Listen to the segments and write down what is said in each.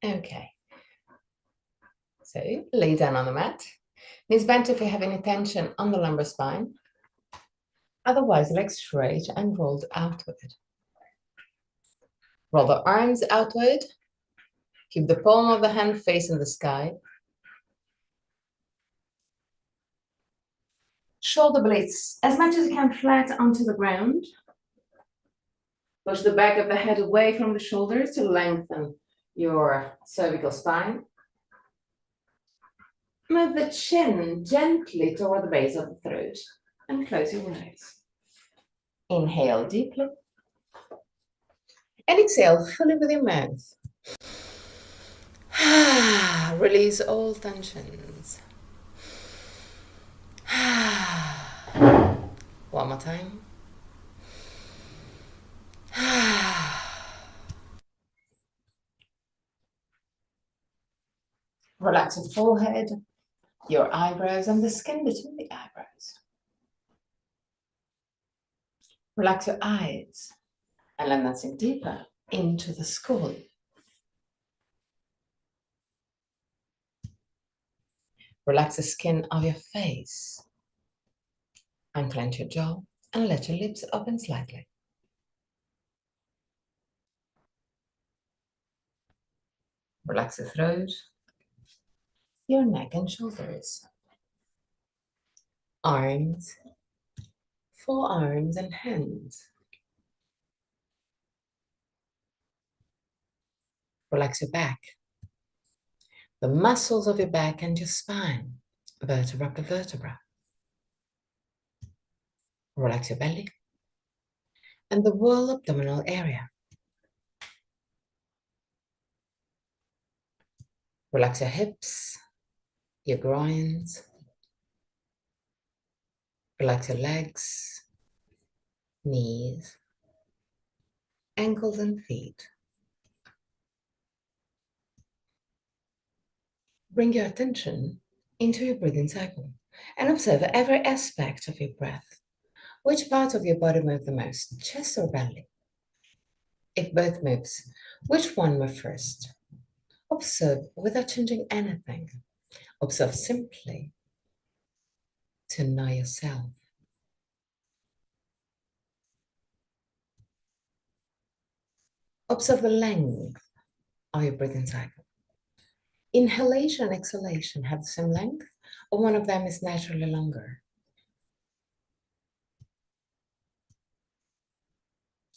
Okay, so lay down on the mat. Knees bent if you have any tension on the lumbar spine. Otherwise, legs straight and rolled outward. Roll the arms outward. Keep the palm of the hand facing the sky. Shoulder blades as much as you can flat onto the ground. Push the back of the head away from the shoulders to lengthen your cervical spine. Move the chin gently toward the base of the throat and close your eyes. Inhale deeply and exhale fully with your mouth. Release all tensions. One more time. Relax your forehead, your eyebrows, and the skin between the eyebrows. Relax your eyes and let that sink deeper into the skull. Relax the skin of your face. Unclench your jaw and let your lips open slightly. Relax the throat, your neck and shoulders, arms, forearms and hands. Relax your back, the muscles of your back and your spine, vertebra to vertebra. Relax your belly and the whole abdominal area. Relax your hips, your groins. Relax your legs, knees, ankles and feet. Bring your attention into your breathing cycle and observe every aspect of your breath. Which part of your body moves the most, chest or belly? If both moves, which one moves first? Observe without changing anything. Observe simply to know yourself. Observe the length of your breathing cycle. Inhalation and exhalation have the same length, or one of them is naturally longer.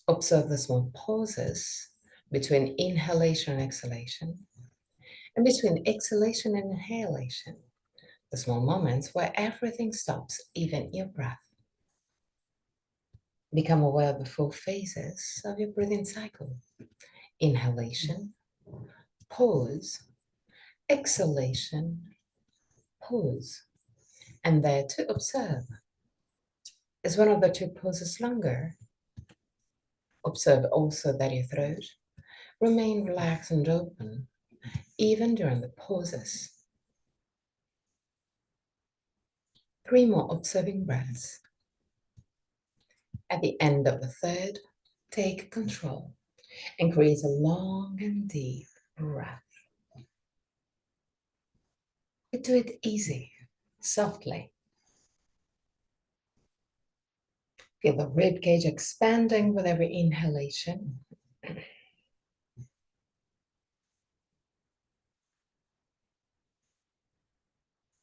Observe the small pauses between inhalation and exhalation, and between exhalation and inhalation, the small moments where everything stops, even your breath. Become aware of the full phases of your breathing cycle. Inhalation, pause, exhalation, pause. And there to observe. Is one of the two pauses longer? Observe also that your throat remain relaxed and open, even during the pauses. 3 more observing breaths. At the end of the third, take control and create a long and deep breath. Do it easy, softly. Feel the rib cage expanding with every inhalation.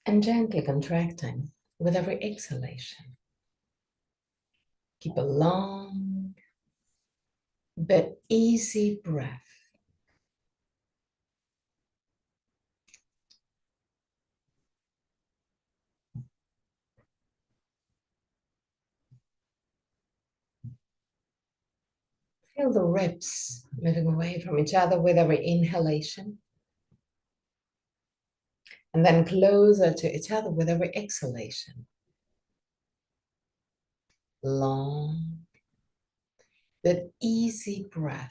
And gently contracting with every exhalation. Keep a long but easy breath. Feel the ribs moving away from each other with every inhalation. And then closer to each other with every exhalation. Long but easy breath.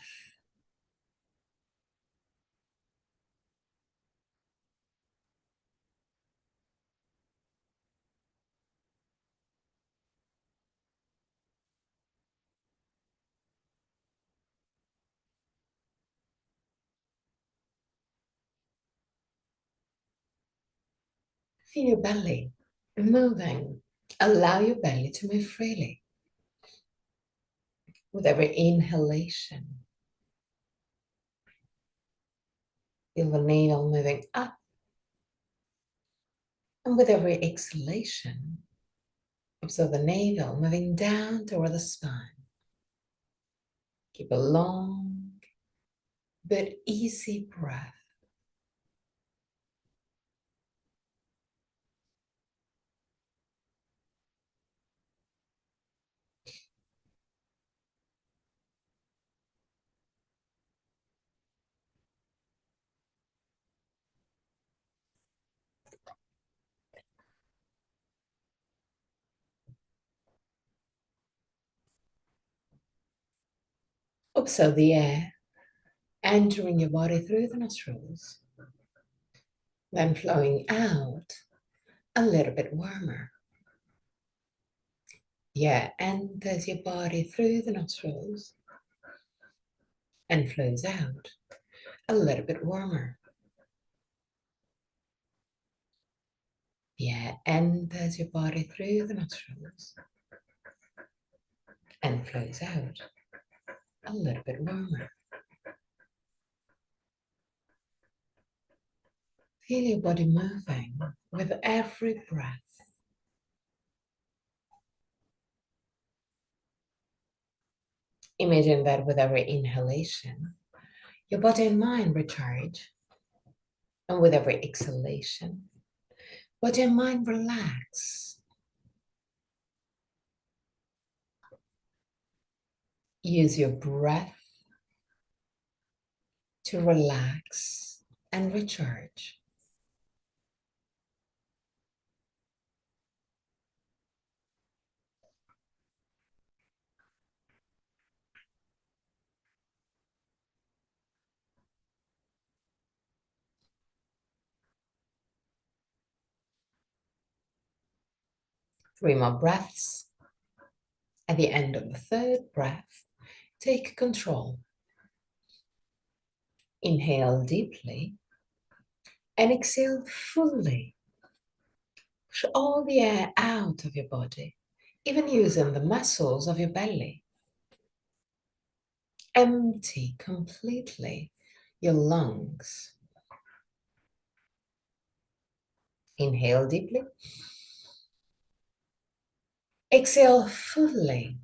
Feel your belly moving. Allow your belly to move freely. With every inhalation, feel the navel moving up. And with every exhalation, observe the navel moving down toward the spine. Keep a long but easy breath. Observe the air entering your body through the nostrils, then flowing out a little bit warmer. The air enters your body through the nostrils and flows out a little bit warmer. The air enters your body through the nostrils and flows out a little bit warmer. Feel your body moving with every breath. Imagine that with every inhalation, your body and mind recharge. And with every exhalation, body and mind relax. Use your breath to relax and recharge. Three more breaths. At the end of the third breath, take control. Inhale deeply and exhale fully. Push all the air out of your body, even using the muscles of your belly. Empty completely your lungs. Inhale deeply. Exhale fully.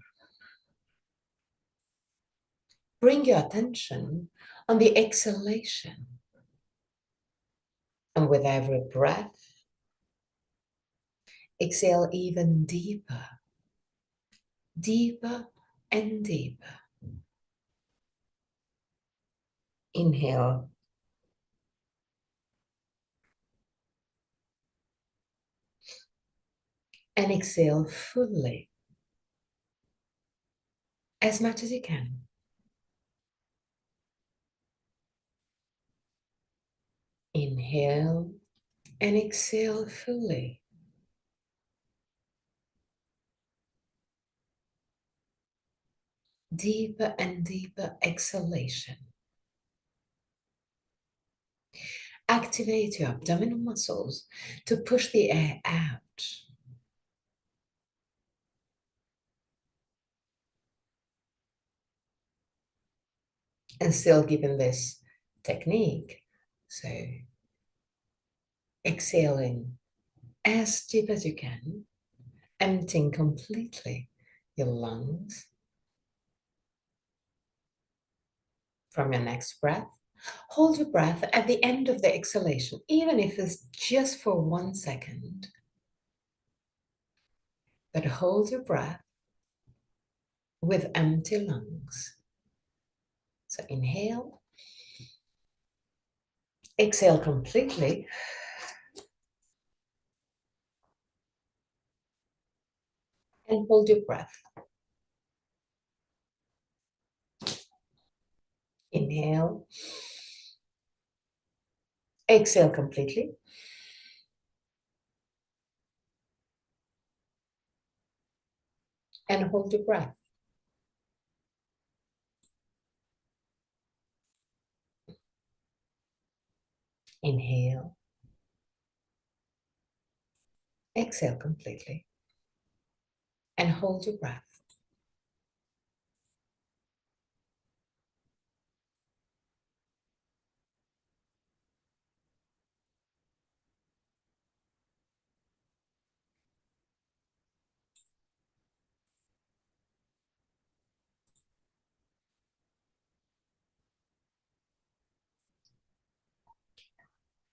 Bring your attention on the exhalation. And with every breath, exhale even deeper, deeper and deeper. Inhale. And exhale fully, as much as you can. Inhale and exhale fully. Deeper and deeper exhalation. Activate your abdominal muscles to push the air out. And still keeping this technique. So exhaling as deep as you can, emptying completely your lungs. From your next breath, hold your breath at the end of the exhalation, even if it's just for 1 second. But hold your breath with empty lungs. So inhale, exhale completely. And hold your breath. Inhale, exhale completely. And hold your breath. Inhale, Exhale completely and hold your breath.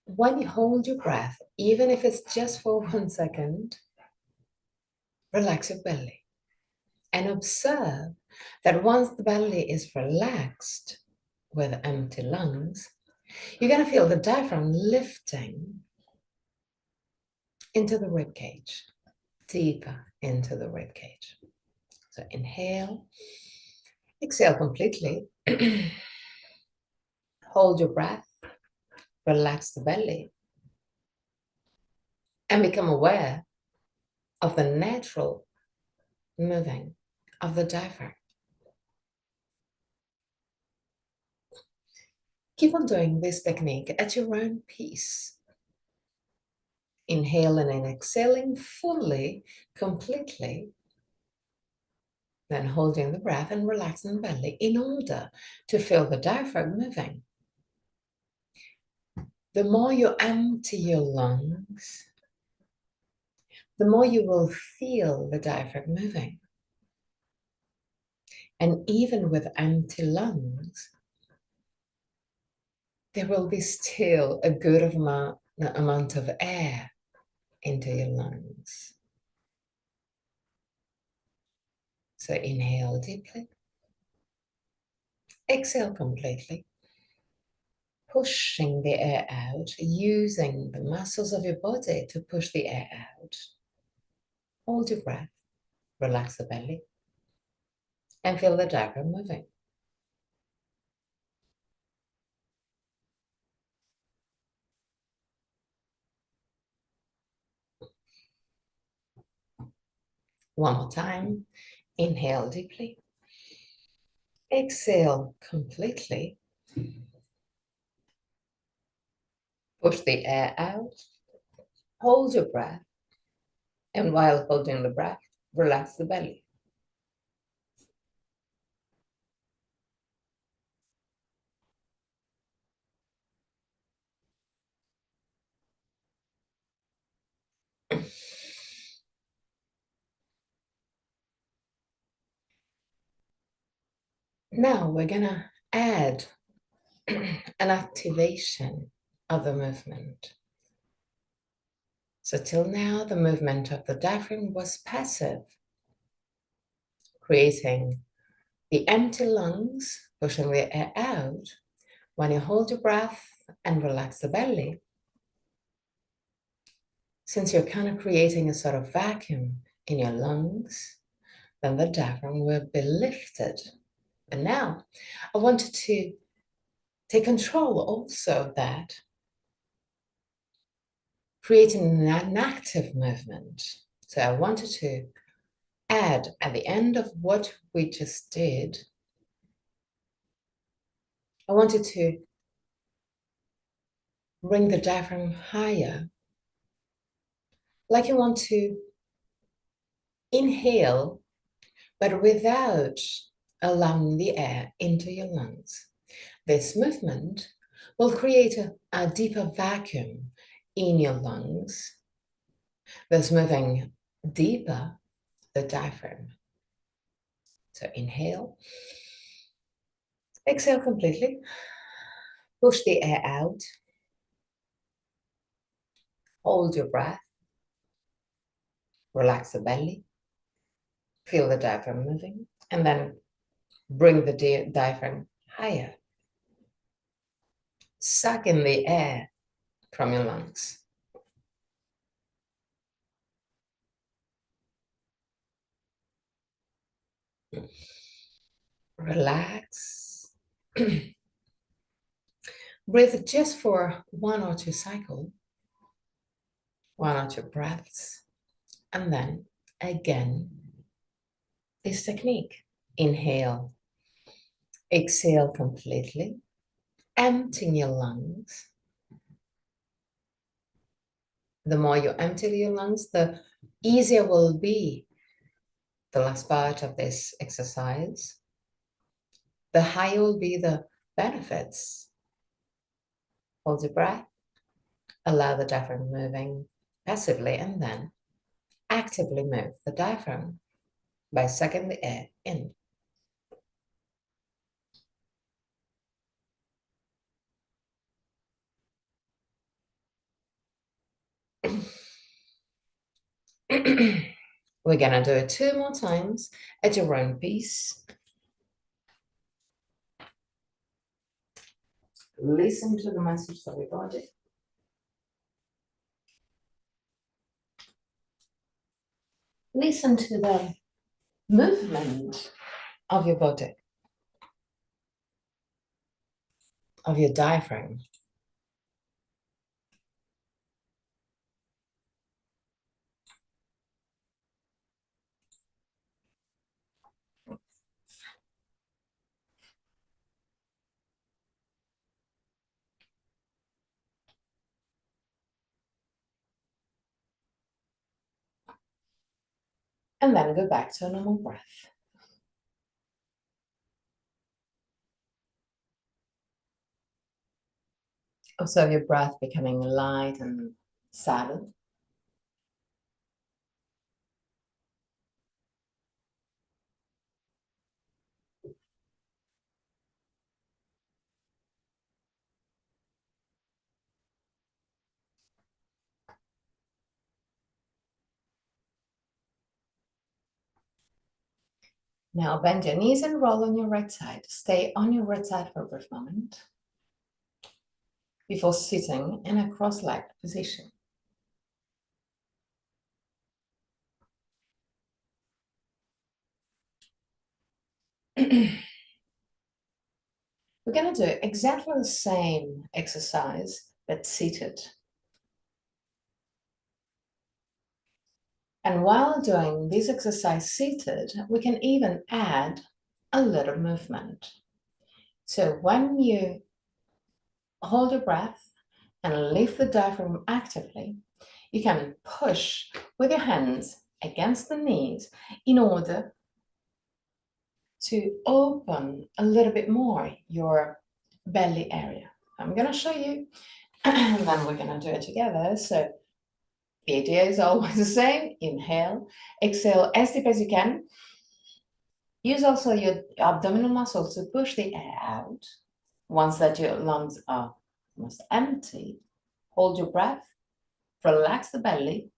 When you hold your breath, even if it's just for 1 second, relax your belly and observe that once the belly is relaxed with empty lungs, you're going to feel the diaphragm lifting into the rib cage, deeper into the rib cage. So inhale, exhale completely, hold your breath, relax the belly, and become aware of the natural moving of the diaphragm. Keep on doing this technique at your own pace. Inhaling and exhaling fully, completely, then holding the breath and relaxing the belly in order to feel the diaphragm moving. The more you empty your lungs, the more you will feel the diaphragm moving. And even with empty lungs, there will be still a good amount of air into your lungs. So inhale deeply, exhale completely, pushing the air out, using the muscles of your body to push the air out. Hold your breath, relax the belly, and feel the diaphragm moving. One more time. Inhale deeply, exhale completely, push the air out, hold your breath, and while holding the breath, relax the belly. Now we're gonna add an activation of the movement. So till now, the movement of the diaphragm was passive, creating the empty lungs, pushing the air out. When you hold your breath and relax the belly, since you're kind of creating a sort of vacuum in your lungs, then the diaphragm will be lifted. And now I wanted to take control also of that, creating an active movement. So I wanted to add at the end of what we just did, I wanted to bring the diaphragm higher, like you want to inhale, but without allowing the air into your lungs. This movement will create a deeper vacuum in your lungs, thus moving deeper the diaphragm. So inhale, exhale completely, push the air out, hold your breath, relax the belly, feel the diaphragm moving, and then bring the diaphragm higher. Suck in the air from your lungs. Relax. Breathe just for 1 or 2 cycles, 1 or 2 breaths, and then again, this technique. Inhale, exhale completely, emptying your lungs. The more you empty your lungs, the easier will be the last part of this exercise. The higher will be the benefits. Hold your breath, allow the diaphragm moving passively, and then actively move the diaphragm by sucking the air in. We're gonna do it 2 more times at your own pace. Listen to the message of your body. Listen to the movement of your body, of your diaphragm. And then go back to a normal breath. Observe your breath becoming light and silent. Now bend your knees and roll on your right side. Stay on your right side for a brief moment before sitting in a cross-legged position. We're going to do exactly the same exercise, but seated. And while doing this exercise seated, we can even add a little movement. So when you hold your breath and lift the diaphragm actively, you can push with your hands against the knees in order to open a little bit more your belly area. I'm going to show you, and then we're going to do it together. So the idea is always the same. Inhale, exhale as deep as you can. Use also your abdominal muscles to push the air out. Once that your lungs are almost empty, hold your breath, relax the belly,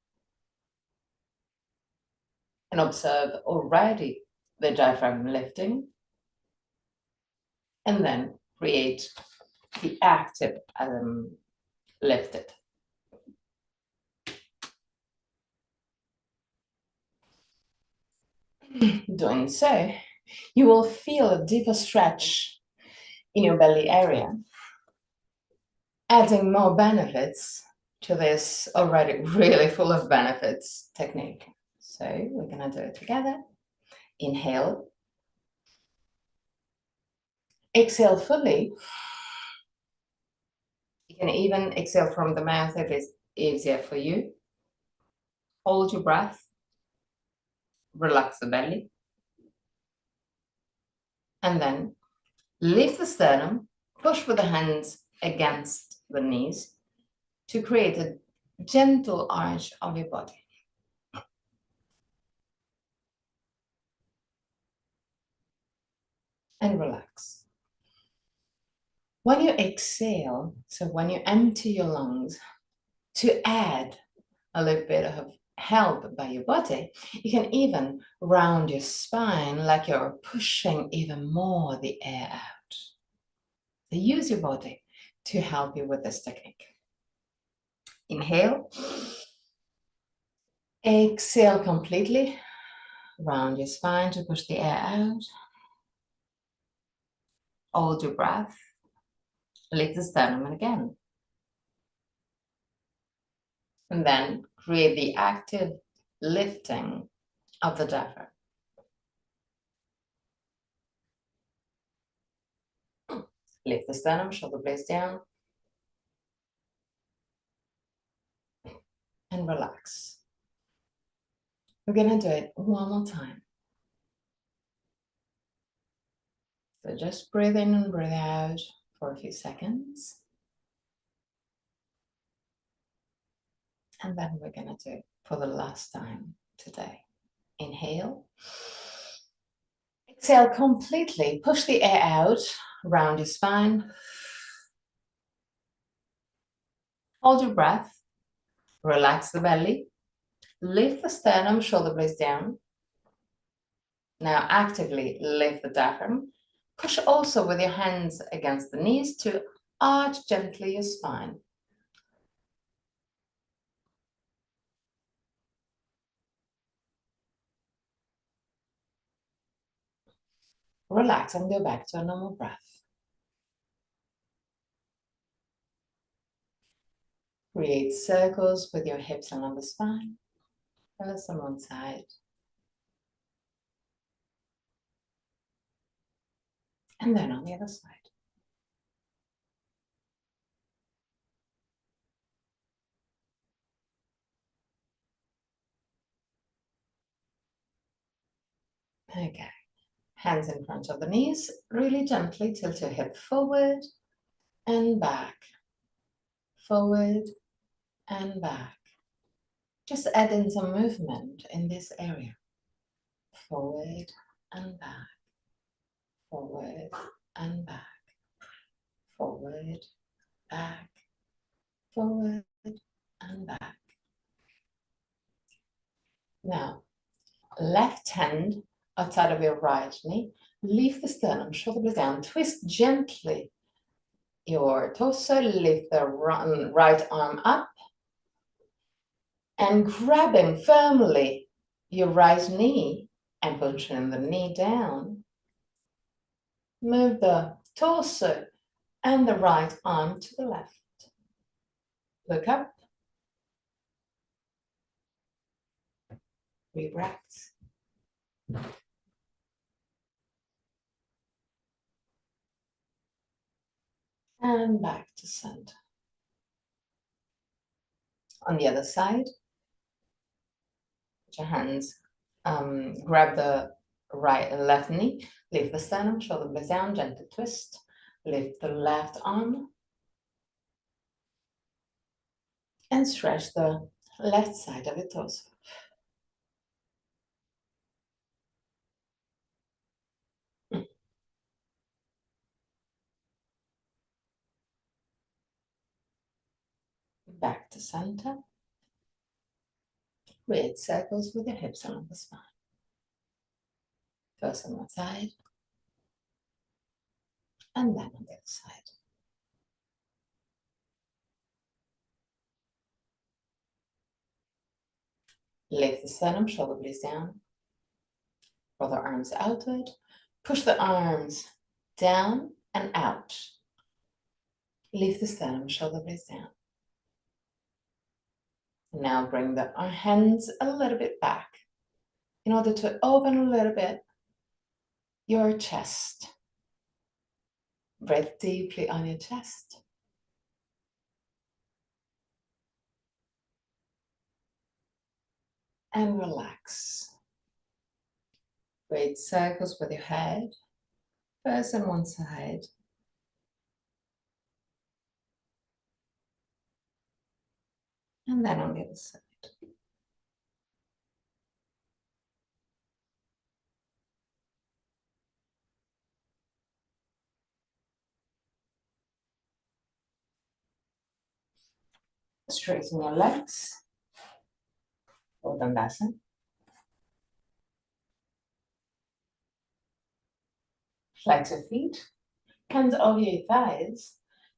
and observe already the diaphragm lifting, and then create the active lifted. Doing so, you will feel a deeper stretch in your belly area, adding more benefits to this already really full of benefits technique. So we're gonna do it together. Inhale. Exhale fully. You can even exhale from the mouth if it's easier for you. Hold your breath. Relax the belly. And then lift the sternum. Push with the hands against the knees to create a gentle arch of your body. And relax. When you exhale, so when you empty your lungs, to add a little bit of help by your body, you can even round your spine like you're pushing even more the air out. So use your body to help you with this technique. Inhale. Exhale completely. Round your spine to push the air out. Hold your breath. Lift the sternum again. And then create the active lifting of the diaphragm. Lift the sternum, shoulder blades down. and relax. We're going to do it one more time. So just breathe in and breathe out for a few seconds. And then we're going to do it for the last time today. Inhale. Exhale completely. Push the air out around your spine. Hold your breath. Relax the belly. Lift the sternum, shoulder blades down. Now actively lift the diaphragm. Push also with your hands against the knees to arch gently your spine. Relax and go back to a normal breath. Create circles with your hips along the spine. First on one side. And then on the other side. Okay. Hands in front of the knees. Really gently tilt your hip forward and back. Forward and back. Just add in some movement in this area. Forward and back. Forward and back. Forward, back. Forward and back. Now, left hand outside of your right knee. Lift the sternum, shoulder blades down. Twist gently your torso. Lift the right arm up. And grabbing firmly your right knee and pushing the knee down. Move the torso and the right arm to the left. Look up. Deep breaths. And back to center. On the other side, put your hands, grab the right and left knee, lift the sternum, shoulder blades down, gentle twist, lift the left arm, and stretch the left side of your torso. Back to center. Create circles with your hips along the spine. First on one side, and then on the other side. Lift the sternum, shoulder blades down. Roll the arms outward. Push the arms down and out. Lift the sternum, shoulder blades down. Now bring the hands a little bit back in order to open a little bit your chest. Breathe deeply on your chest. And relax. Create circles with your head. First on one side. And then on the other side. Straighten your legs. Dandasana. Flex your feet. Hands over your thighs.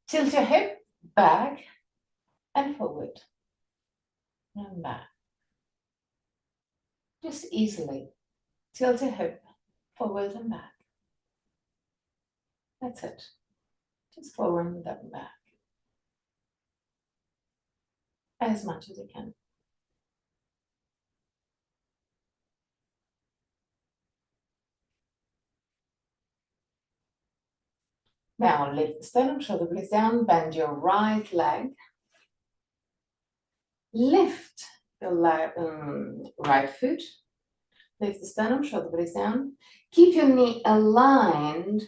Tilt your hip back and forward. And back. Just easily tilt your hip forward and back. That's it. Just forward and then back. As much as you can. Now lift the sternum, shoulder blades down, bend your right leg. Lift the right foot. Lift the sternum, shoulder blades down. Keep your knee aligned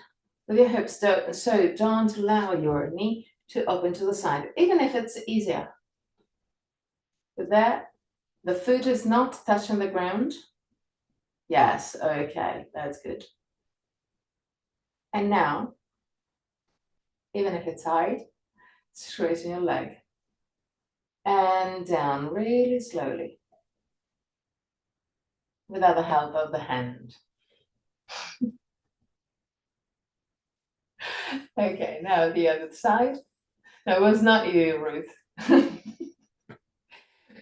with your hips, so don't allow your knee to open to the side, even if it's easier. With that, the foot is not touching the ground. Yes, okay, that's good. And now, even if it's hard, straighten your leg. And down really slowly, without the help of the hand. Okay, now the other side. No, it was not you, Ruth.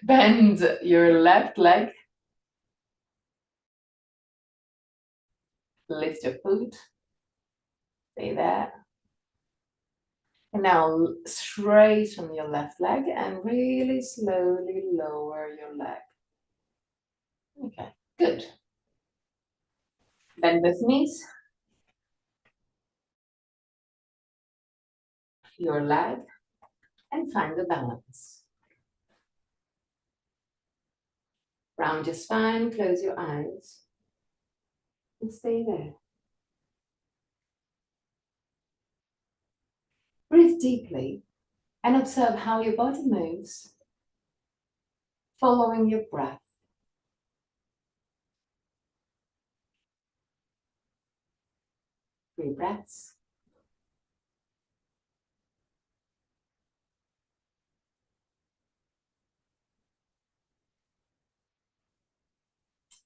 Bend your left leg. Lift your foot. Stay there. And now straighten your left leg and really slowly lower your leg. Okay, good. Bend both knees. Your leg and find the balance. Round your spine, close your eyes, and stay there. Breathe deeply and observe how your body moves, following your breath. 3 breaths.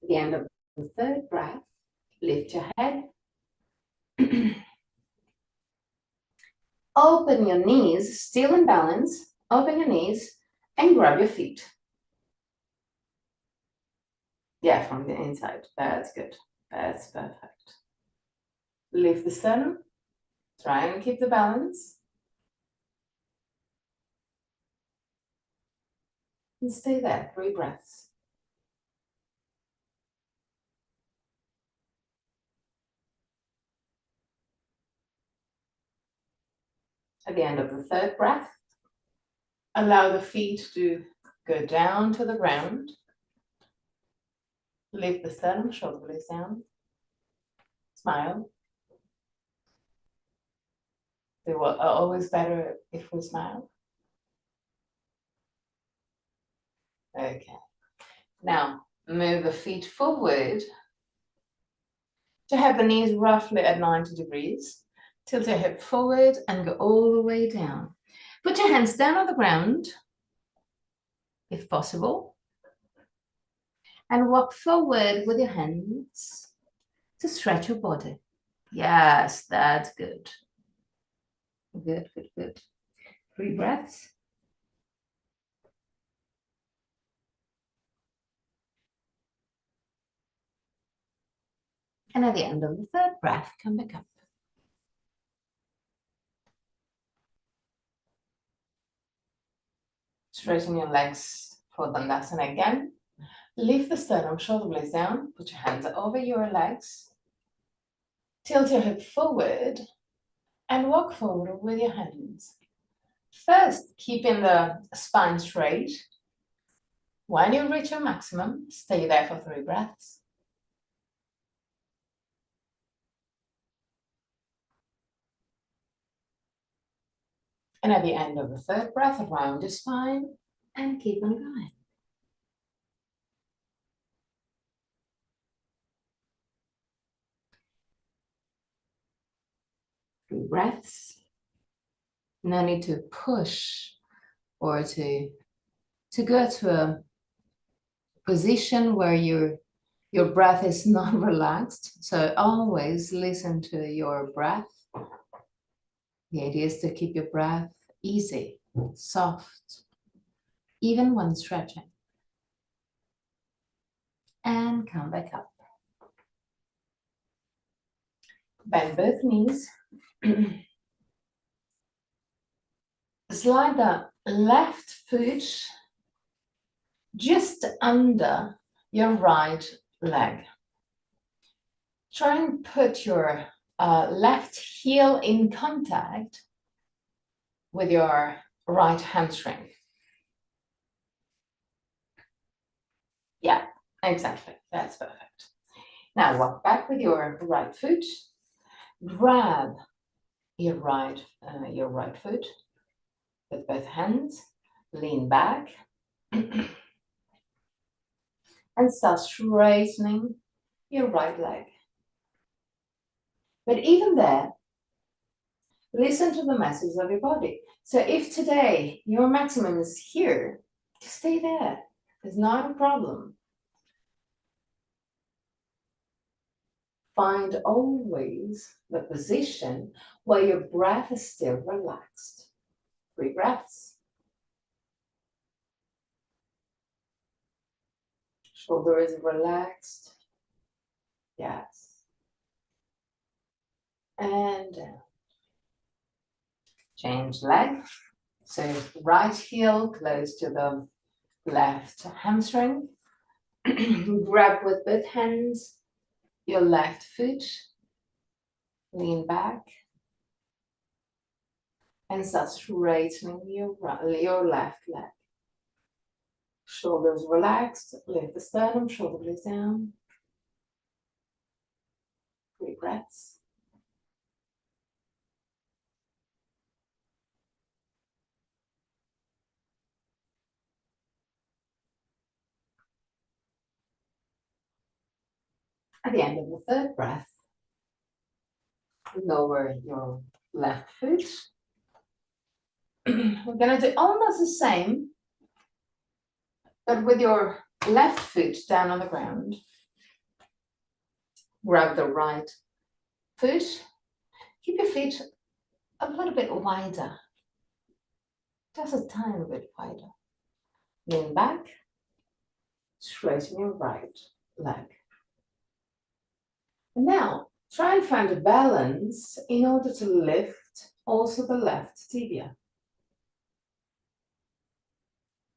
At the end of the 3rd breath, lift your head. Open your knees, still in balance. Open your knees and grab your feet. Yeah, from the inside. That's good. That's perfect. Lift the sternum. Try and keep the balance. And stay there, 3 breaths. At the end of the 3rd breath, allow the feet to go down to the ground. Lift the sternum, shoulder blades down. Smile. They are always better if we smile. Okay. Now, move the feet forward to have the knees roughly at 90 degrees. Tilt your hip forward and go all the way down. Put your hands down on the ground, if possible, and walk forward with your hands to stretch your body. Yes, that's good. Good, good, good. 3 breaths. And at the end of the 3rd breath, come back up. Straighten your legs for Dandasana again. Lift the sternum, shoulder blades down. Put your hands over your legs. Tilt your hip forward and walk forward with your hands. First, keeping the spine straight. When you reach your maximum, stay there for 3 breaths. And at the end of the 3rd breath, round your spine and keep on going. 3 breaths. No need to push or to go to a position where your breath is not relaxed. So always listen to your breath. The idea is to keep your breath easy, soft, even when stretching. And come back up. Bend both knees. Slide the left foot just under your right leg. Try and put your left heel in contact with your right hamstring. Yeah, exactly. That's perfect. Now walk back with your right foot. Grab your right foot with both hands. Lean back and start straightening your right leg. But even there, listen to the messages of your body. So if today your maximum is here, stay there. It's not a problem. Find always the position where your breath is still relaxed. 3 breaths. Shoulder is relaxed. Yes. And down. Change leg. So right heel close to the left hamstring. Grab with both hands your left foot. Lean back. And start straightening your left leg. Shoulders relaxed. Lift the sternum. Shoulder blades down. 3 breaths. At the end of the 3rd breath, lower your left foot. We're going to do almost the same, but with your left foot down on the ground. Grab the right foot. Keep your feet a little bit wider, just a tiny bit wider. Lean back, straighten your right leg. And now, try and find a balance in order to lift also the left tibia.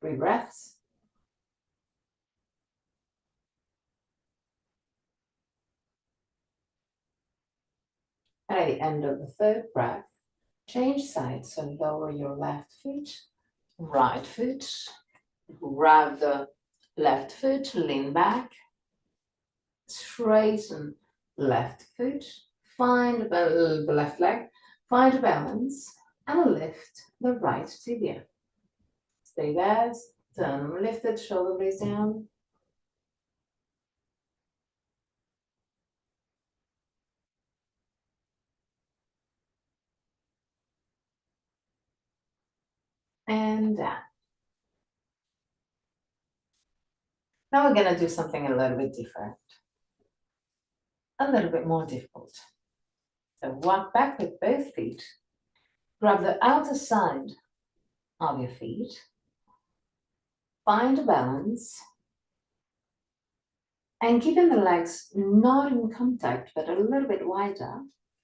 3 breaths. And at the end of the 3rd breath, change sides. So lower your left foot, right foot, grab the left foot, lean back, straighten left foot, find the left leg, find a balance, and lift the right tibia. Stay there, sternum lifted, shoulder blades down. And down. Now we're going to do something a little bit different, a little bit more difficult. So walk back with both feet, grab the outer side of your feet, find a balance, and keeping the legs not in contact but a little bit wider,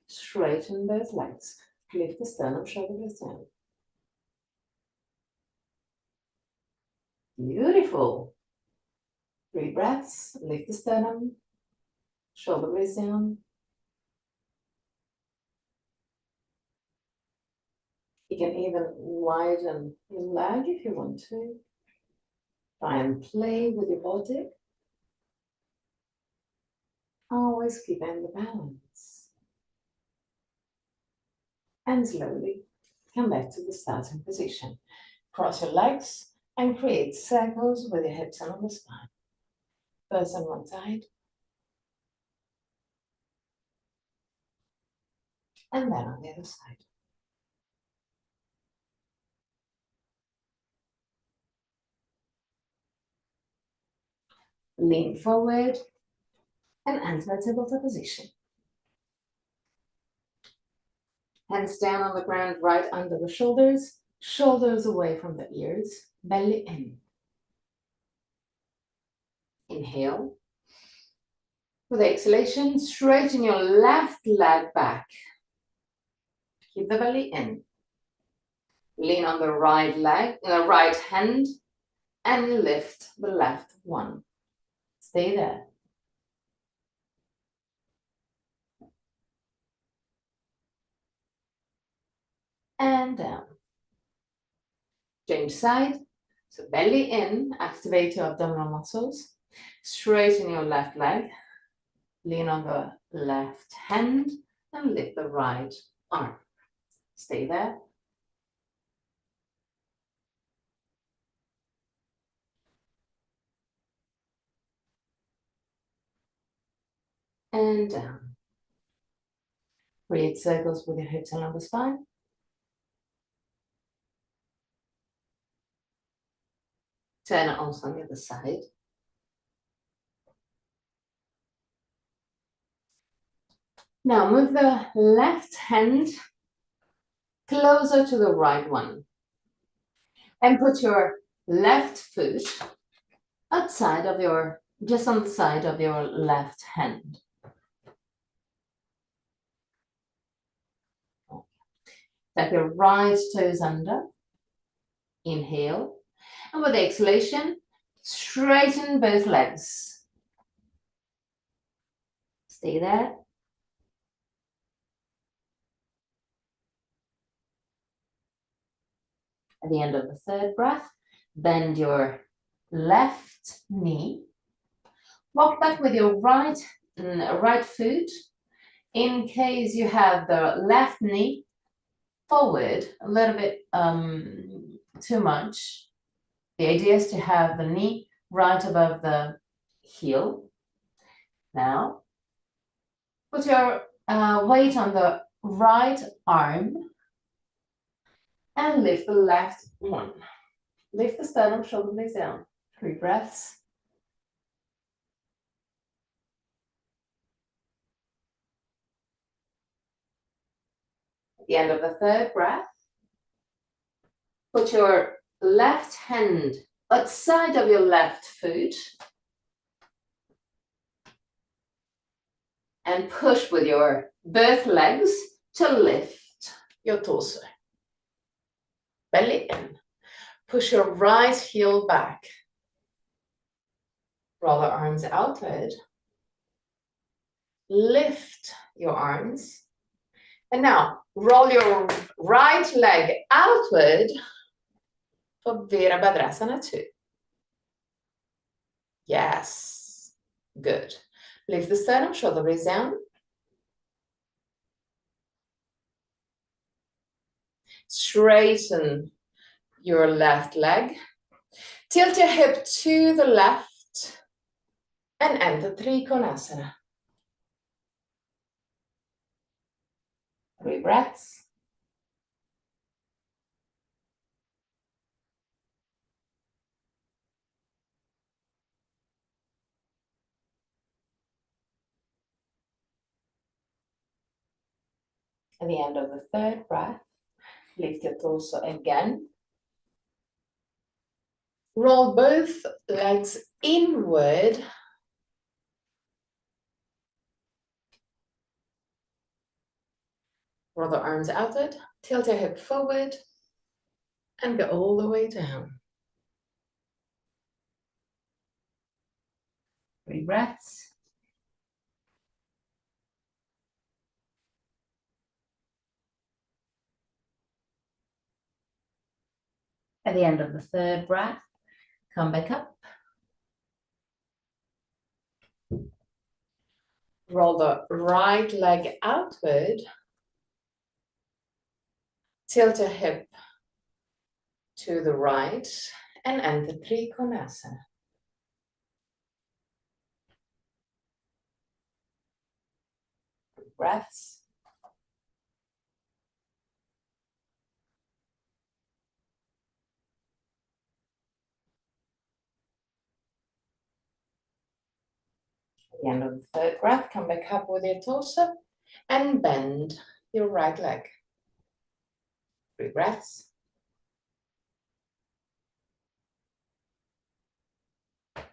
straighten those legs. Lift the sternum, shoulder blades down. Beautiful. 3 breaths, lift the sternum, shoulder blades down. You can even widen your leg if you want to. Try and play with your body. Always keeping the balance. And slowly come back to the starting position. Cross your legs and create circles with your hips along the spine. First on one side, and then on the other side. Lean forward and enter a tabletop position. Hands down on the ground, right under the shoulders, shoulders away from the ears, belly in. Inhale. With exhalation, straighten your left leg back. Keep the belly in. Lean on the right leg, the right hand, and lift the left one. Stay there. And down. Change side. So belly in, activate your abdominal muscles. Straighten your left leg. Lean on the left hand and lift the right arm. Stay there. And down. Create circles with your hips along the spine. Turn it also on the other side. Now move the left hand closer to the right one. And put your left foot outside of your, just on the side of your left hand. Tap your right toes under. Inhale. And with the exhalation, straighten both legs. Stay there. At the end of the third breath, bend your left knee. Walk back with your right foot. In case you have the left knee forward a little bit too much, the idea is to have the knee right above the heel. Now, put your weight on the right arm and lift the left one. Lift the sternum, shoulder blades down. 3 breaths. At the end of the third breath, put your left hand outside of your left foot and push with your both legs to lift your torso. Belly in. Push your right heel back. Roll the arms outward. Lift your arms. And now roll your right leg outward for Virabhadrasana 2. Yes. Good. Lift the sternum, shoulder blades down. Straighten your left leg. Tilt your hip to the left and enter Trikonasana. 3 breaths. At the end of the third breath, lift your torso again. Roll both legs inward. Roll the arms outward. Tilt your hip forward and go all the way down. 3 breaths. At the end of the third breath, come back up. Roll the right leg outward. Tilt your hip to the right and enter Trikonasana. Breaths. At the end of the third breath, come back up with your torso and bend your right leg. 3 breaths. At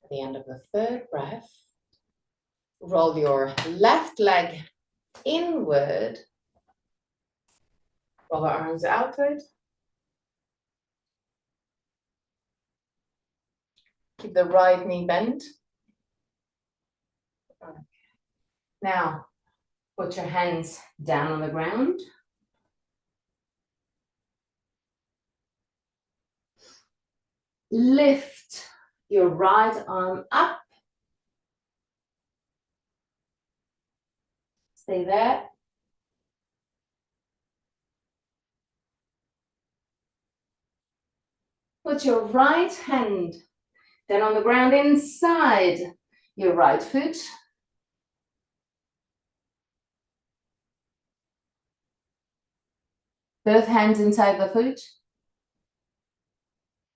the end of the third breath, roll your left leg inward. Roll the arms outward. Keep the right knee bent. Now, put your hands down on the ground. Lift your right arm up. Stay there. Put your right hand then on the ground inside your right foot. Both hands inside the foot.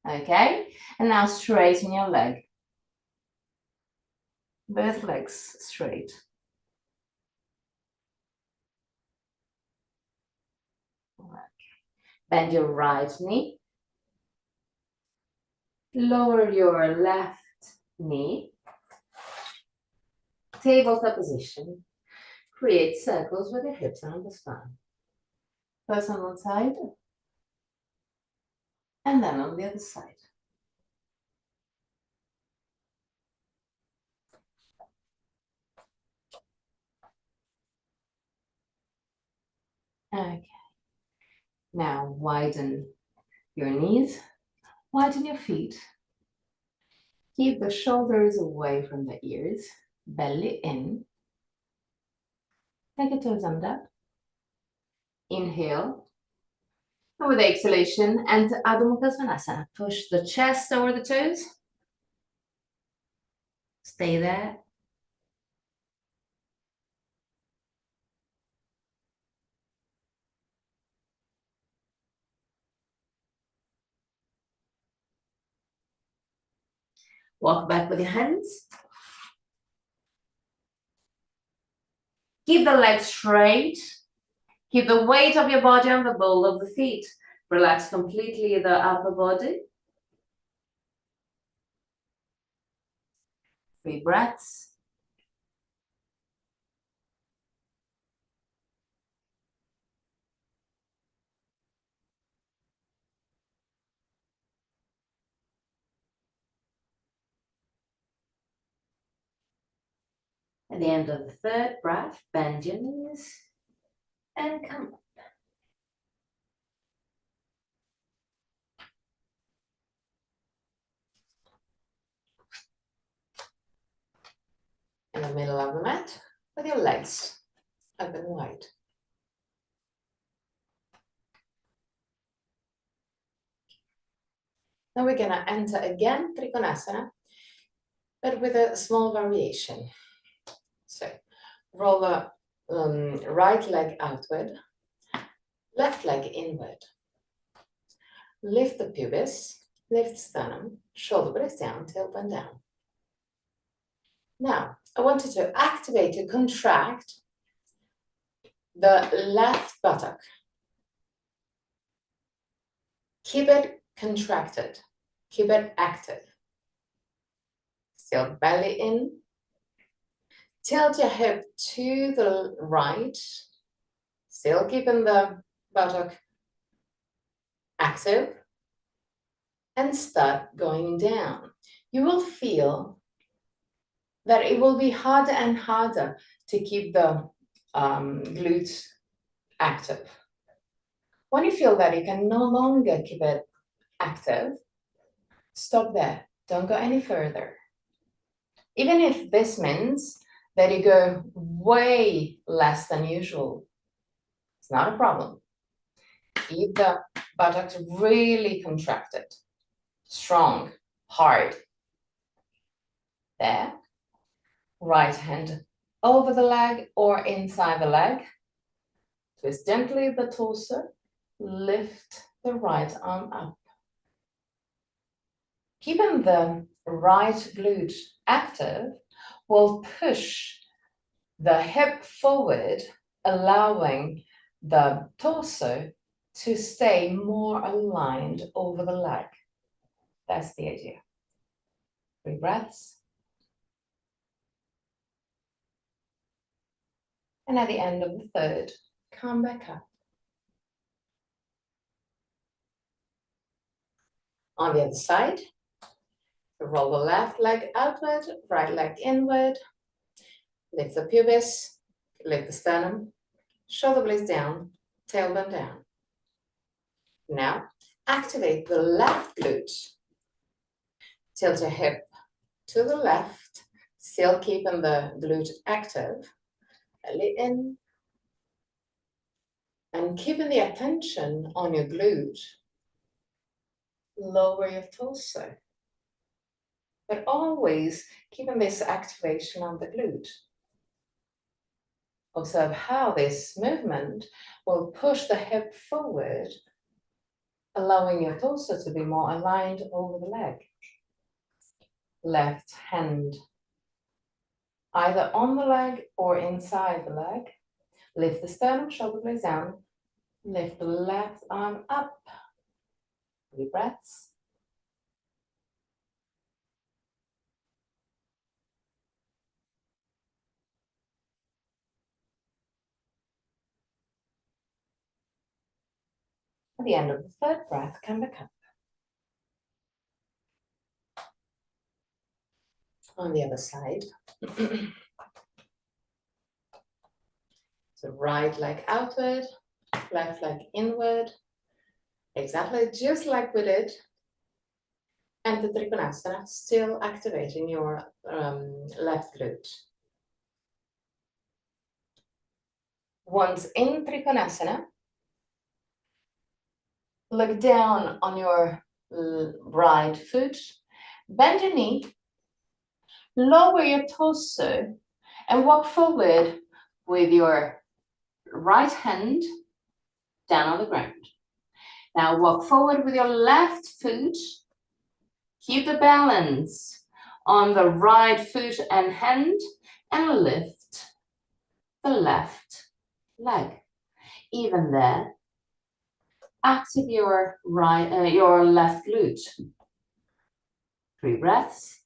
Okay, and now straighten your leg. Both legs straight. Bend your right knee. Lower your left knee. Tabletop position. Create circles with your hips and the spine. First on one side, and then on the other side. Okay. Now widen your knees, widen your feet. Keep the shoulders away from the ears, belly in. Take your toes under. Inhale. And with the exhalation, enter Adho Mukha Svanasana. Push the chest over the toes. Stay there. Walk back with your hands. Keep the legs straight. Keep the weight of your body on the ball of the feet. Relax completely the upper body. 3 breaths. At the end of the 3rd breath, bend your knees and come up. In the middle of the mat with your legs open wide. Now we're gonna enter again Trikonasana, but with a small variation. So roll the right leg outward, left leg inward. Lift the pubis, lift sternum, shoulder blades down, tailbone down. Now, I want you to activate, to contract the left buttock. Keep it contracted, keep it active. Still belly in. Tilt your hip to the right, still keeping the buttock active, and start going down. You will feel that it will be harder and harder to keep the glutes active. When you feel that you can no longer keep it active, stop there. Don't go any further. Even if this means that you go way less than usual, it's not a problem. Keep the buttocks really contracted, strong, hard. There. Right hand over the leg or inside the leg. Twist gently the torso. Lift the right arm up. Keeping the right glute active will push the hip forward, allowing the torso to stay more aligned over the leg. That's the idea. 3 breaths. And at the end of the 3rd, come back up. On the other side, roll the left leg outward, right leg inward. Lift the pubis, lift the sternum, shoulder blades down, tailbone down. Now, activate the left glute. Tilt your hip to the left, still keeping the glute active. Belly in. And keeping the attention on your glute. Lower your torso. But always keeping this activation on the glute. Observe how this movement will push the hip forward, allowing your torso to be more aligned over the leg. Left hand either on the leg or inside the leg. Lift the sternum, shoulder blades down. Lift the left arm up. 3 breaths. At the end of the 3rd breath, come back up. On the other side. So right leg outward, left leg inward. Exactly just like we did. And the Trikonasana, still activating your left glute. Once in Trikonasana, look down on your right foot, bend your knee, lower your torso, and walk forward with your right hand down on the ground. Now walk forward with your left foot. Keep the balance on the right foot and hand, and lift the left leg. Even there, active your left glute. 3 breaths.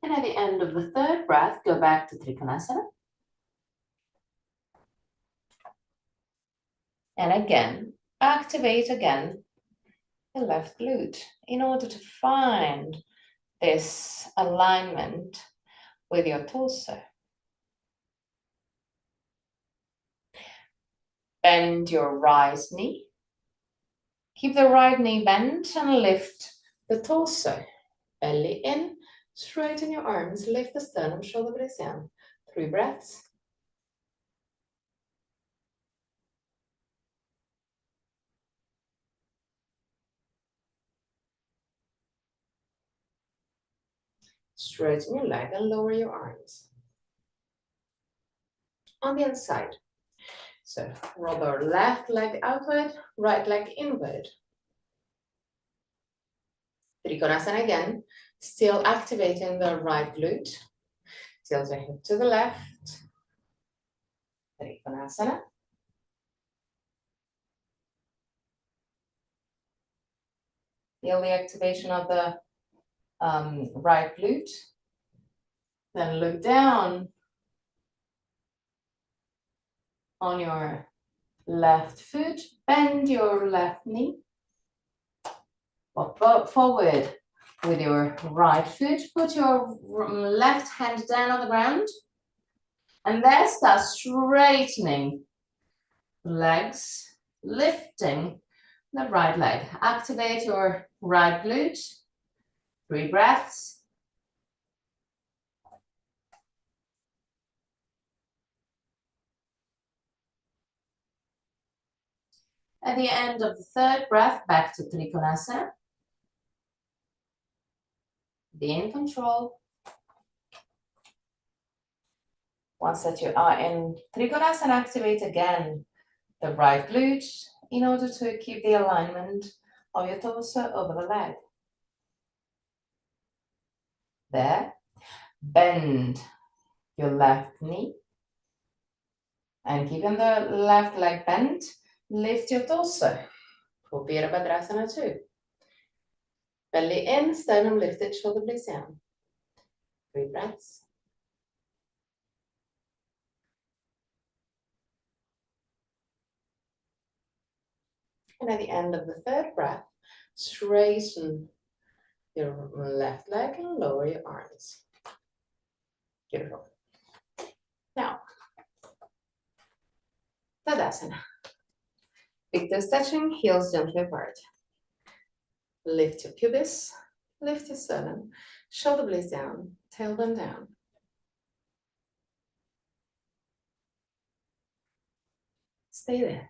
And at the end of the 3rd breath, go back to Trikonasana. And again, activate again the left glute in order to find this alignment with your torso. Bend your right knee. Keep the right knee bent and lift the torso. Belly in, straighten your arms, lift the sternum, shoulder blades down. 3 breaths. Straighten your leg and lower your arms. On the other side. So roll our left leg outward, right leg inward. Trikonasana again, still activating the right glute. Tilt the hip to the left. Trikonasana. Feel the activation of the right glute. Then look down on your left foot, bend your left knee, walk forward with your right foot, put your left hand down on the ground, and there start straightening legs, lifting the right leg. Activate your right glute, 3 breaths. At the end of the 3rd breath, back to Trikonasana. Be in control. Once that you are in Trikonasana, activate again the right glute in order to keep the alignment of your torso over the leg. There, bend your left knee. And keeping the left leg bent, lift your torso. For Virabhadrasana 2. Belly in, sternum lifted, shoulder blades down. 3 breaths. And at the end of the 3rd breath, straighten your left leg and lower your arms. Beautiful. Now, Tadasana. Big toes touching, heels gently apart. Lift your pubis, lift your sternum, shoulder blades down, tailbone down. Stay there.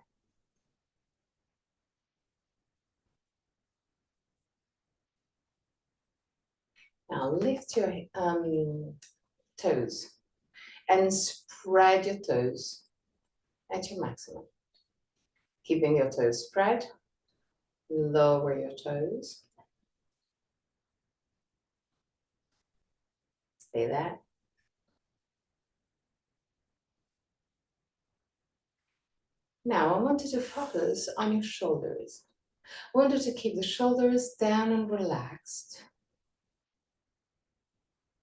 Now lift your toes and spread your toes at your maximum. Keeping your toes spread, lower your toes. Stay there. Now I want you to focus on your shoulders. I want you to keep the shoulders down and relaxed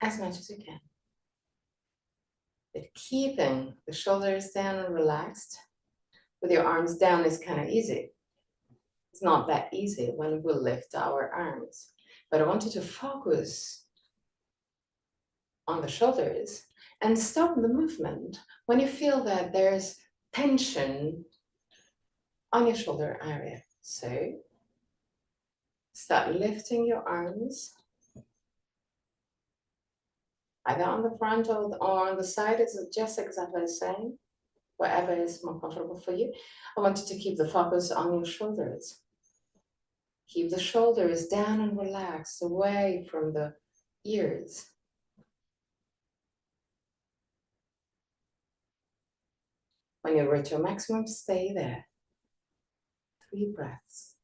as much as you can. But keeping the shoulders down and relaxed with your arms down is kind of easy. It's not that easy when we lift our arms. But I want you to focus on the shoulders and stop the movement when you feel that there's tension on your shoulder area. So start lifting your arms either on the front or on the side. It's just exactly the same, wherever is more comfortable for you. I want you to keep the focus on your shoulders. Keep the shoulders down and relaxed, away from the ears. When you reach your maximum, stay there. 3 breaths.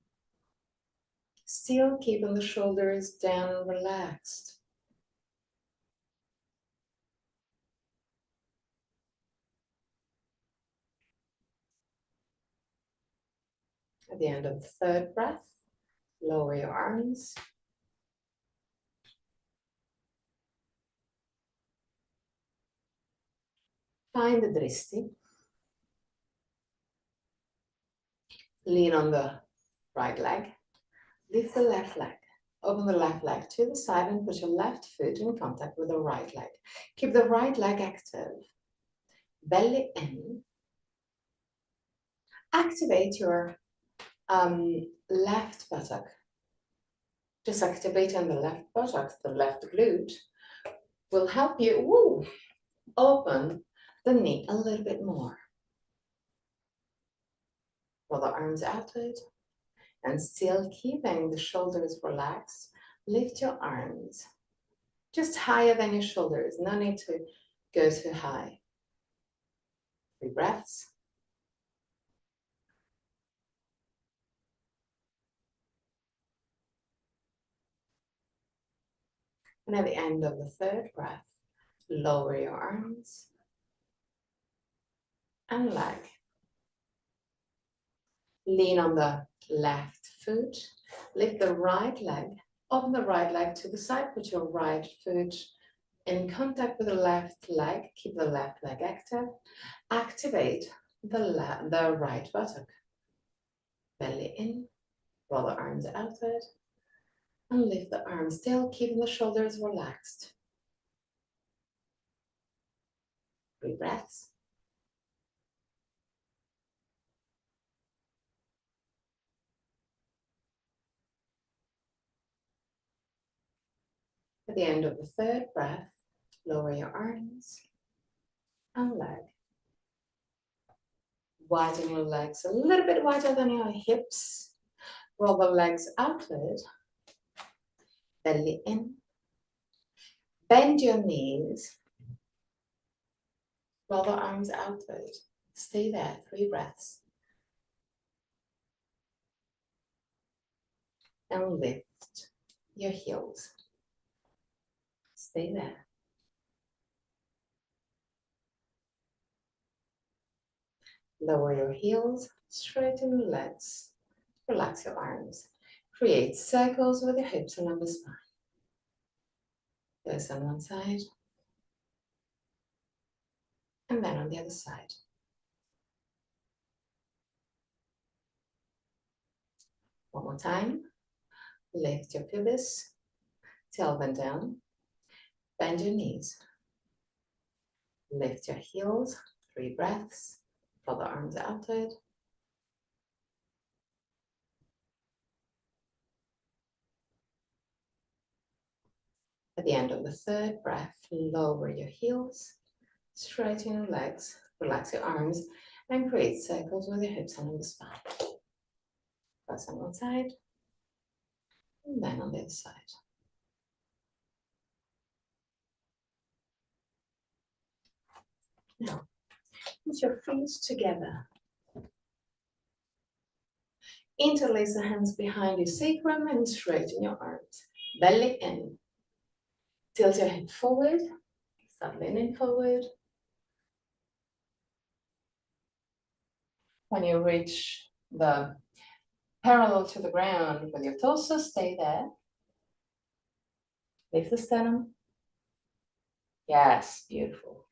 Still keeping the shoulders down and relaxed. At the end of the 3rd breath, lower your arms. Find the dristi. Lean on the right leg. Lift the left leg. Open the left leg to the side and put your left foot in contact with the right leg. Keep the right leg active. Belly in. Activate your left buttock. Just activating the left buttock, the left glute, will help you open the knee a little bit more. Roll the arms outward and still keeping the shoulders relaxed. Lift your arms just higher than your shoulders. No need to go too high. 3 breaths. And at the end of the 3rd breath, lower your arms and leg. Lean on the left foot. Lift the right leg. Open the right leg to the side. Put your right foot in contact with the left leg. Keep the left leg active. Activate the right buttock. Belly in. Roll the arms outward. And lift the arms, still keeping the shoulders relaxed. 3 breaths. At the end of the 3rd breath, lower your arms and leg. Widen your legs a little bit wider than your hips. Roll the legs outward. Belly in. Bend your knees. Roll the arms outward. Stay there, 3 breaths. And lift your heels. Stay there. Lower your heels, straighten your legs. Relax your arms. Create circles with your hips along the spine. This on one side. And then on the other side. One more time. Lift your pubis, tailbone down. Bend your knees. Lift your heels, 3 breaths. Pull the arms outward. At the end of the third breath, lower your heels, straighten your legs, relax your arms, and create circles with your hips along the spine. First on one side, and then on the other side. Now, put your feet together. Interlace the hands behind your sacrum and straighten your arms. Belly in. Tilt your head forward. Start leaning forward. When you reach the parallel to the ground with your torso, stay there. Lift the sternum. Yes, beautiful.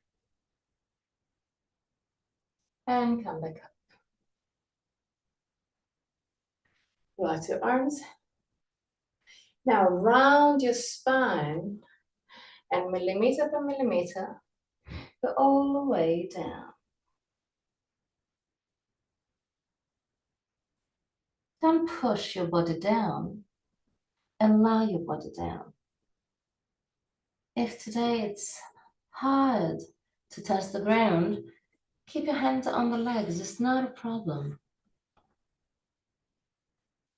And come back up. Relax your arms. Now round your spine and millimeter per millimeter, go all the way down. Don't push your body down. Allow your body down. If today it's hard to touch the ground, keep your hands on the legs. It's not a problem.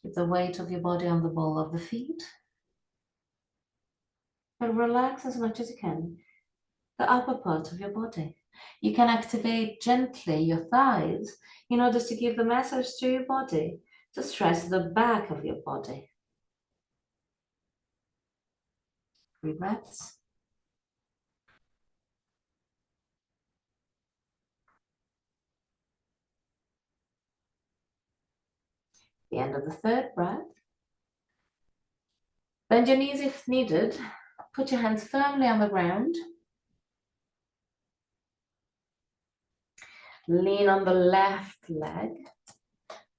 Keep the weight of your body on the ball of the feet. But relax as much as you can the upper part of your body. You can activate gently your thighs in order to give the message to your body to stretch the back of your body. 3 breaths. The end of the third breath. Bend your knees if needed. Put your hands firmly on the ground. Lean on the left leg.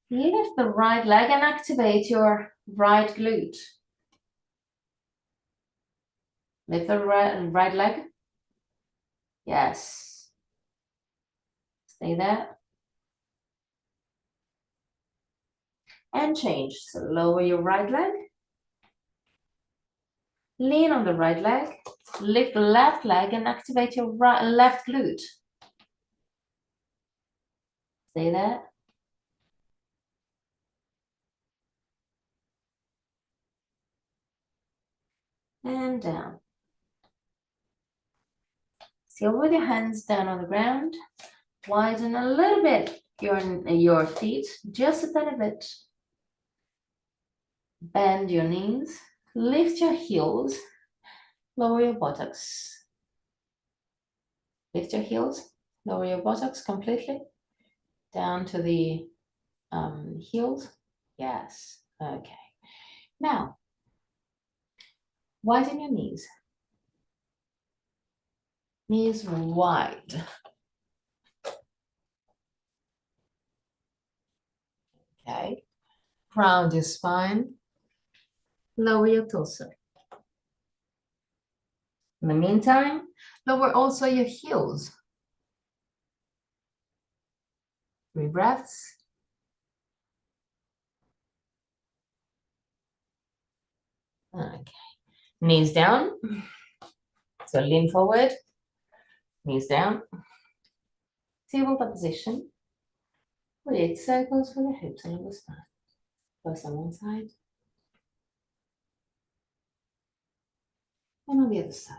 Lift the right leg and activate your right glute. Lift the right leg. Yes. Stay there. And change. So lower your right leg. Lean on the right leg. Lift the left leg and activate your left glute. Stay there. And down. Still with your hands down on the ground. Widen a little bit your feet, just a tiny bit. Bend your knees. Lift your heels. Lower your buttocks. Lift your heels. Lower your buttocks completely. Down to the heels. Yes. Okay. Now, widen your knees. Knees wide. Okay. Round your spine. Lower your torso. In the meantime, lower also your heels. 3 breaths. Okay. Knees down. So lean forward. Knees down. Tabletop position. Create circles for the hips and the spine. First on one side. And on the other side.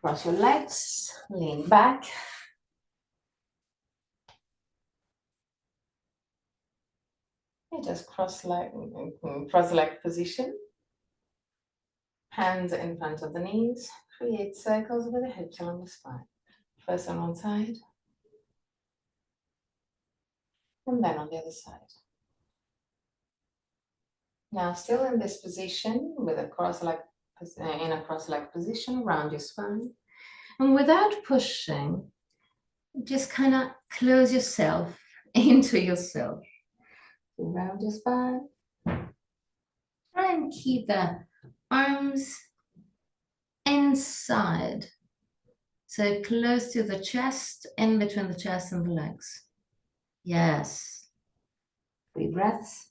Cross your legs. Lean back. And just cross leg position. Hands in front of the knees. Create circles with the hips along the spine. First on one side. And then on the other side. Now still in this position with a cross-leg position, round your spine. And without pushing, just kind of close yourself into yourself. Round your spine. Try and keep the arms inside. So close to the chest, in between the chest and the legs. Yes. 3 breaths.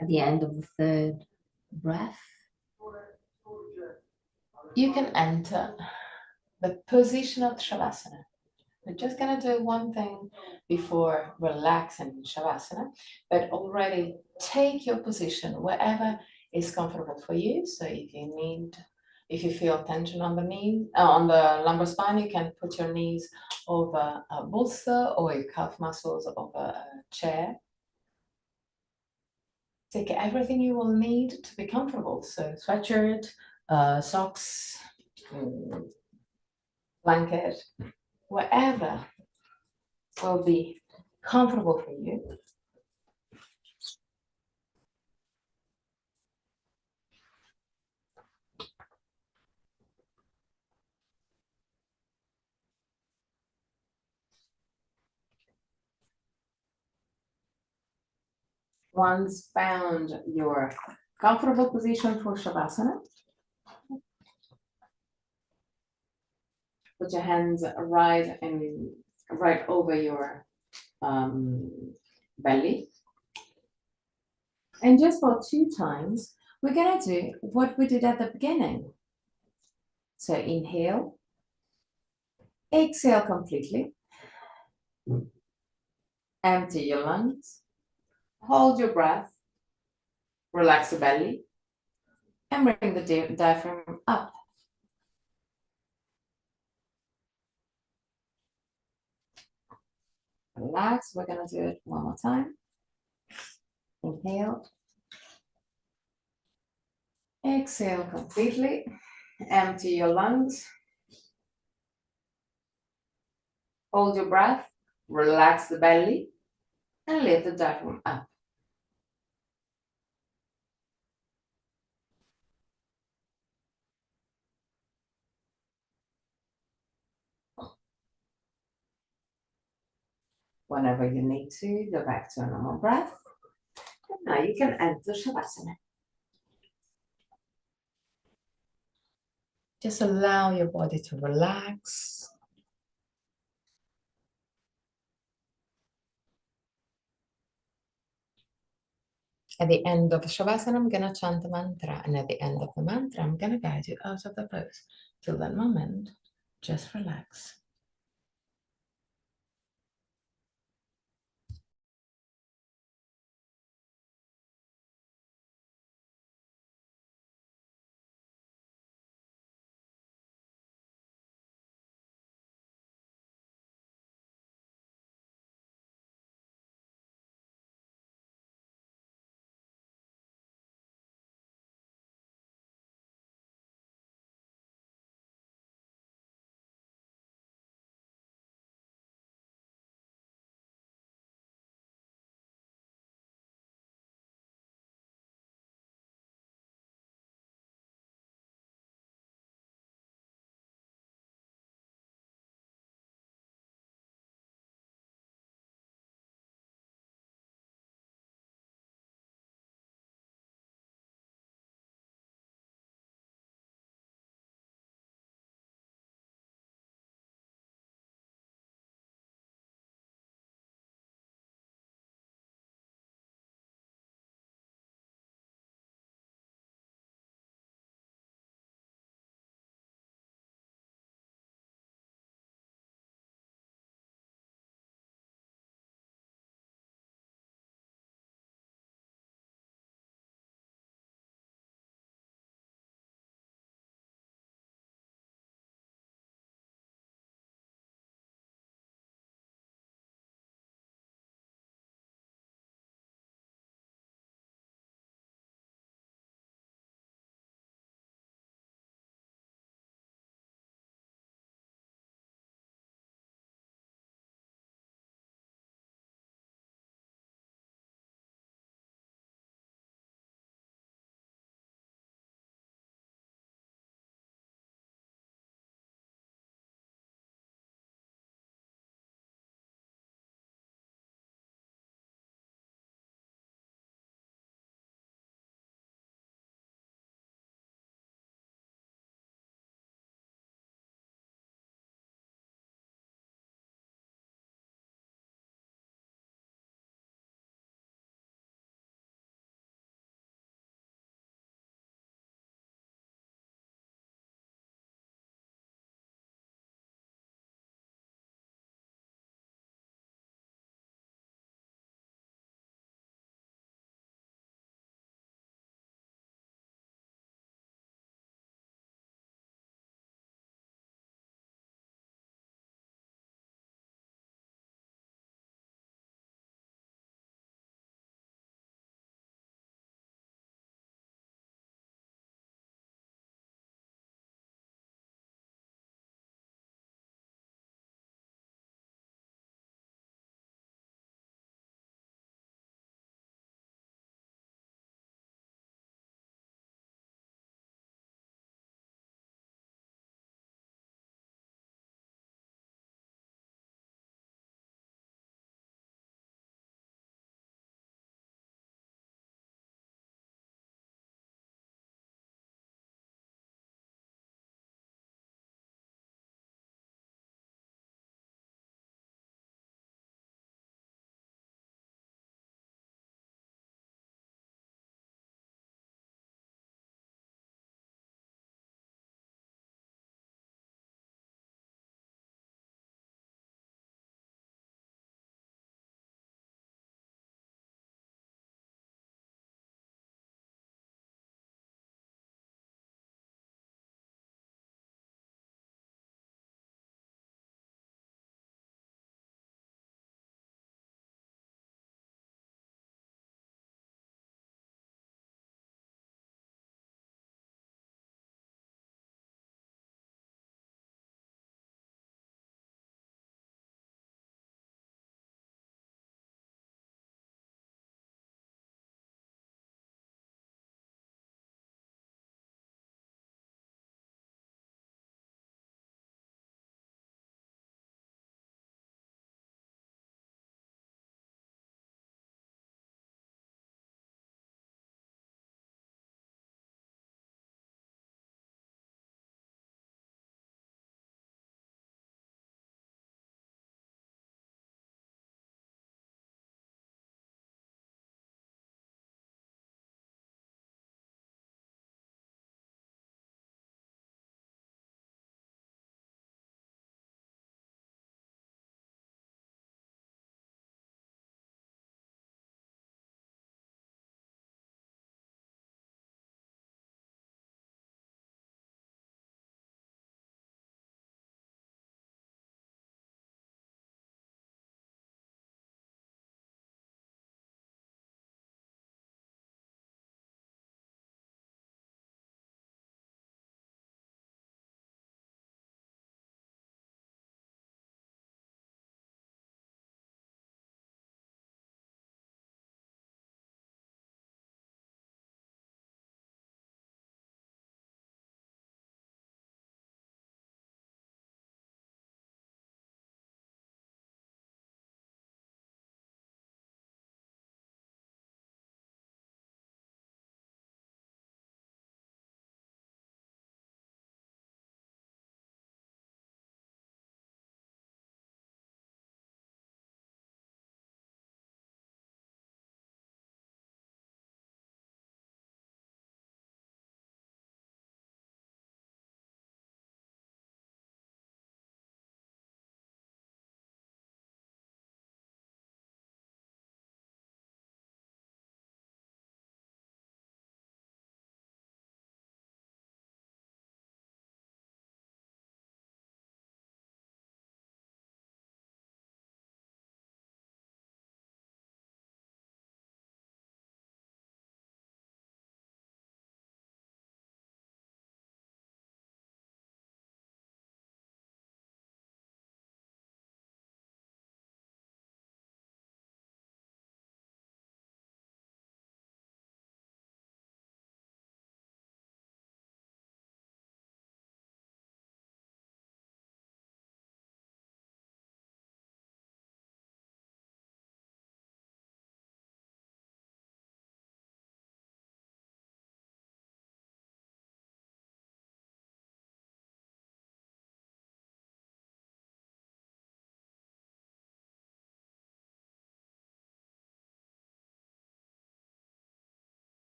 At the end of the 3rd breath, you can enter the position of Shavasana. We're just going to do one thing before relaxing in Shavasana, but already take your position wherever is comfortable for you. So if you feel tension on the knee, on the lumbar spine, you can put your knees over a bolster or your calf muscles over a chair. Take everything you will need to be comfortable. So sweatshirt, socks, blanket, wherever will be comfortable for you. Once found your comfortable position for Shavasana, put your hands right over your belly. And just for 2 times, we're going to do what we did at the beginning. So inhale, exhale completely, empty your lungs, hold your breath, relax the belly, and bring the diaphragm up. Relax, we're going to do it one more time. Inhale, exhale completely, empty your lungs, hold your breath, relax the belly, and lift the diaphragm up. Whenever you need to, go back to a normal breath. And now you can enter Shavasana. Just allow your body to relax. At the end of Shavasana, I'm going to chant a mantra. And at the end of the mantra, I'm going to guide you out of the pose. Till that moment, just relax.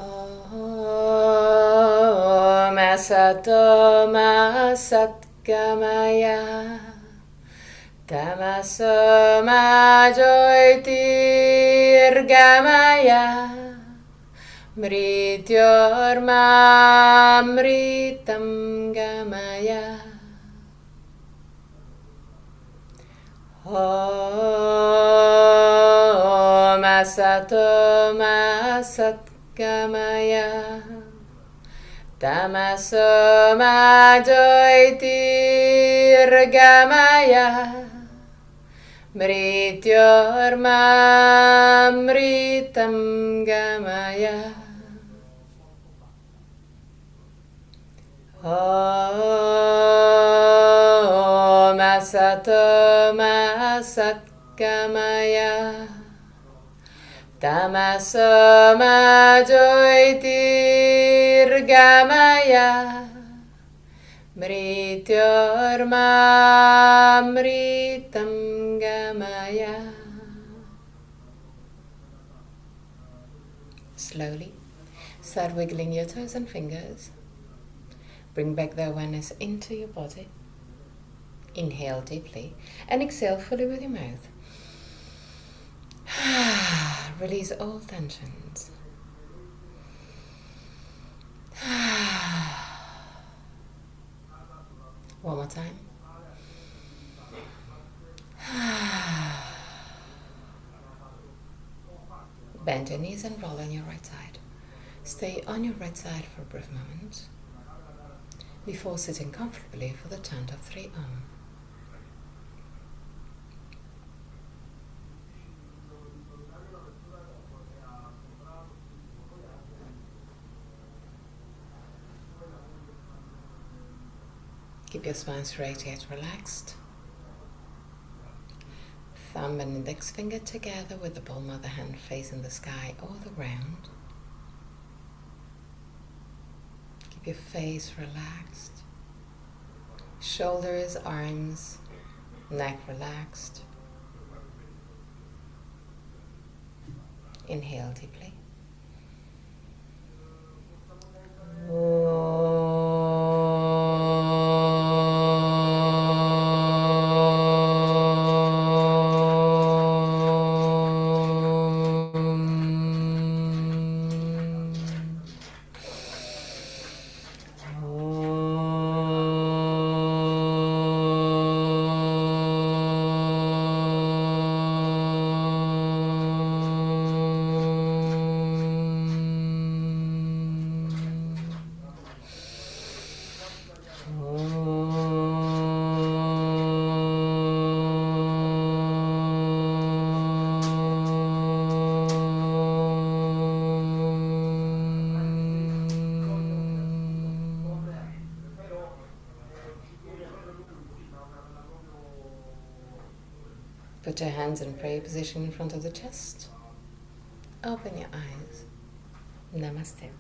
Om Asato Ma Satgamaya Tamaso Ma Jyotirgamaya Mrityorma Mritam Gamaya Om Asato Ma Satgamaya Tamaso Ma Jyotirgamaya Mrityorma Mritam Gamaya Om Asato Ma Satgamaya Tamaso Ma Jyotirgamaya Mrityorma Mritam Gamaya. Slowly start wiggling your toes and fingers. Bring back the awareness into your body. Inhale deeply and exhale fully with your mouth. Release all tensions. One more time. Bend your knees and roll on your right side. Stay on your right side for a brief moment before sitting comfortably for the chant of 3 Om. Keep your spine straight yet relaxed. Thumb and index finger together with the palm of the hand facing the sky all around. Keep your face relaxed. Shoulders, arms, neck relaxed. Inhale deeply. Put your hands in prayer position in front of the chest. Open your eyes. Namaste.